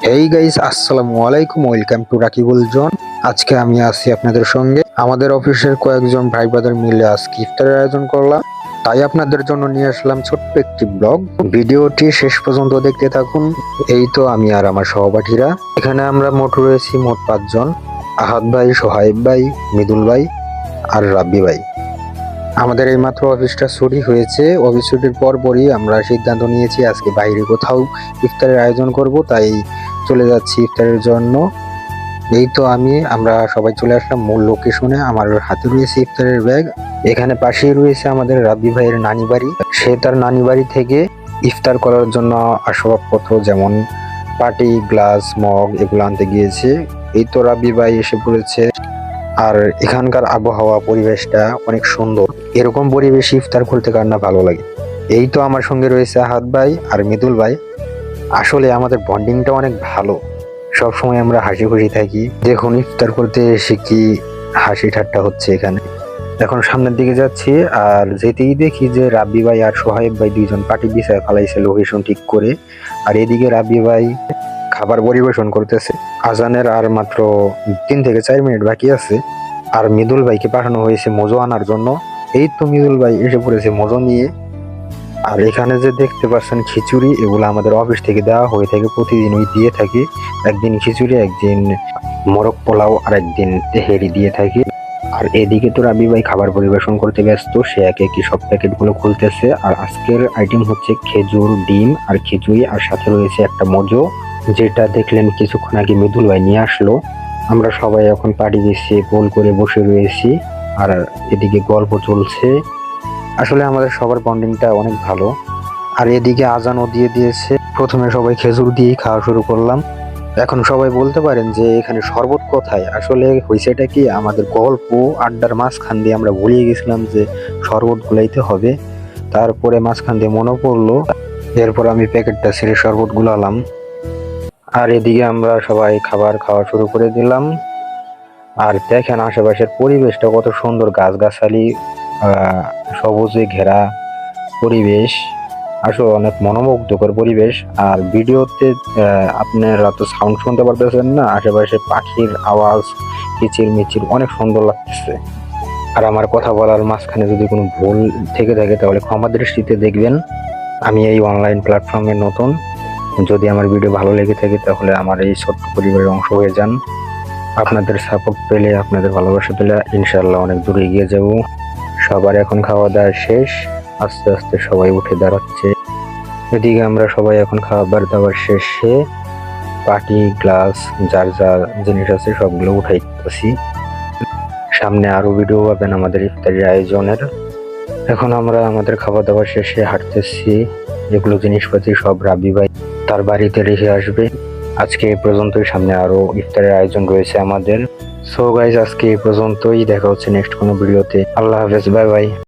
Hey guys, আসসালামু আলাইকুম। Welcome to Rakibul জন। আজকে আমি আছি আপনাদের সঙ্গে। আমাদের অফিসের কয়েকজন ভাই ব্রাদার মিলে আজকে ইফতারের আয়োজন করলাম, তাই আপনাদের জন্য নিয়ে আসলাম ছোট্ট একটি ব্লগ। ভিডিওটি শেষ পর্যন্ত দেখতে থাকুন। এই তো আমি আর আমার সহপাঠীরা এখানে আমরা মোট রয়েছি মোট 5 জন। আহাদ ভাই, সোহাইব ভাই, মৃদুল ভাই আর রাব্বি ভাই। আমাদের এইমাত্র অফিসটা ছুটি হয়েছে। অফিস ছুটির পরপরই আমরা সিদ্ধান্ত নিয়েছি আজকে বাইরে কোথাও ইফতারের আয়োজন করব, তাই চলে যাচ্ছি ইফতারের জন্য। এই তো আমরা সবাই চলে আসলাম মূল লোকেশনে। আমার হাতে রয়েছে ইফতারের ব্যাগ। এখানে পাশেই রয়েছে আমাদের রাব্বি ভাইয়ের নানি বাড়ি। সে তার নানি বাড়ি থেকে ইফতার করার জন্য আসবাবপত্র যেমন পাটি, গ্লাস, মগ এগুলো আনতে গিয়েছে। এই তো রাব্বি ভাই এসে পড়েছে। আর এখানকার আবহাওয়া পরিবেশটা অনেক সুন্দর। এরকম পরিবেশে ইফতার করতে কার না ভালো লাগে। এই তো আমার সঙ্গে রয়েছে আহাদ ভাই আর মৃদুল ভাই। আসলে আমাদের বন্ডিংটা অনেক ভালো। সব সময় আমরা হাসি খুশি থাকি। দেখুন ইফতার করতে এসে কি হাসি ঠাট্টা হচ্ছে এখানে। এখন সামনের দিকে যাচ্ছি, আর যেতেই দেখি যে রাব্বি ভাই আর সোহাইব ভাই দুইজন পাটি বিছায় ফালাইছে লোকেশন ঠিক করে। আর এদিকে রাব্বি ভাই খাবার পরিবেশন করতেছে। আজানের আর মাত্র 3 থেকে 4 মিনিট বাকি আছে। আর মৃদুল ভাইকে পাঠানো হয়েছে মজো আনার জন্য। এই তো মৃদুল ভাই এসে পড়েছে মজো নিয়ে। আর এখানে যে দেখতে পাচ্ছেন খিচুড়ি, এগুলো আমাদের অফিস থেকে দেওয়া হয়ে থাকে, প্রতিদিন ওই দিয়ে থাকি। একদিন খিচুড়ি, একদিন মোরগ পোলাও, আর একদিন তেহেরি দিয়ে থাকি। আর এদিকে তো রাবি ভাই খাবার পরিবেশন করতে ব্যস্ত, সে একে কি সব প্যাকেট গুলো খুলতেছে। আর আজকের আইটেম হচ্ছে খেজুর, ডিম আর খিচুড়ি, আর সাথে রয়েছে একটা মজো, যেটা দেখলেন কিছুক্ষণ আগে মৃদুল ভাই নিয়ে আসলো। আমরা সবাই এখন পাটি বিছিয়ে গোল করে বসে রয়েছি, আর এদিকে গল্প চলছে। আসলে আমাদের সবার বন্ডিংটা অনেক ভালো। আর এদিকে আজানও দিয়ে দিয়েছে। প্রথমে সবাই খেজুর দিয়েই খাওয়া শুরু করলাম। এখন সবাই বলতে পারেন যে এখানে শরবত কোথায়। আসলে হয়েছেটা কি, আমাদের গল্প আড্ডার মাঝখান দিয়ে আমরা ভুলিয়ে গেছিলাম যে শরবত গুলাইতে হবে। তারপরে মাঝখান দিয়ে মনে পড়লো, এরপর আমি প্যাকেটটা ছেড়ে শরবত গুলালাম। আর এদিকে আমরা সবাই খাবার খাওয়া শুরু করে দিলাম। আর দেখেন আশেপাশের পরিবেশটা কত সুন্দর, গাছগাছালি, সবুজে ঘেরা পরিবেশ। আসলে অনেক মনোমুগ্ধকর পরিবেশ। আর ভিডিওতে আপনারা তো সাউন্ড শুনতে পারতেছেন না, আশেপাশে পাখির আওয়াজ, কিচির মিচির অনেক সুন্দর লাগতেছে। আর আমার কথা বলার মাঝখানে যদি কোনো ভুল থেকে থাকে তাহলে ক্ষমা দৃষ্টিতে দেখবেন। আমি এই অনলাইন প্ল্যাটফর্মে নতুন। যদি আমার ভিডিও ভালো লেগে থাকে তাহলে আমার এই ছোট্ট পরিবারের অংশ হয়ে যান। আপনাদের সাপোর্ট পেলে, আপনাদের ভালোবাসা পেলে ইনশাল্লাহ অনেক দূরে এগিয়ে যাব। সবার এখন খাওয়া দাওয়া শেষ, আস্তে আস্তে সবাই উঠে দাঁড়াচ্ছে। এদিকে আমরা সবাই এখন খাবার দাবার শেষে পাটি, গ্লাস, যার যা জিনিস আছে সবগুলো উঠাইতেছি। সামনে আরো ভিডিও পাবেন আমাদের ইফতারি আয়োজনের। এখন আমরা আমাদের খাবার দাবার শেষে হাঁটতেছি। এগুলো জিনিসপাতি সব রাবি ভাই তার বাড়িতে রেখে আসবে। আজকে এই পর্যন্তই, সামনে আরো ইফতারের আয়োজন রয়েছে আমাদের। সো গাইজ, আজকে এই পর্যন্তই। দেখা হচ্ছে নেক্সট কোনো ভিডিওতে। আল্লাহ হাফেজ, বাই বাই।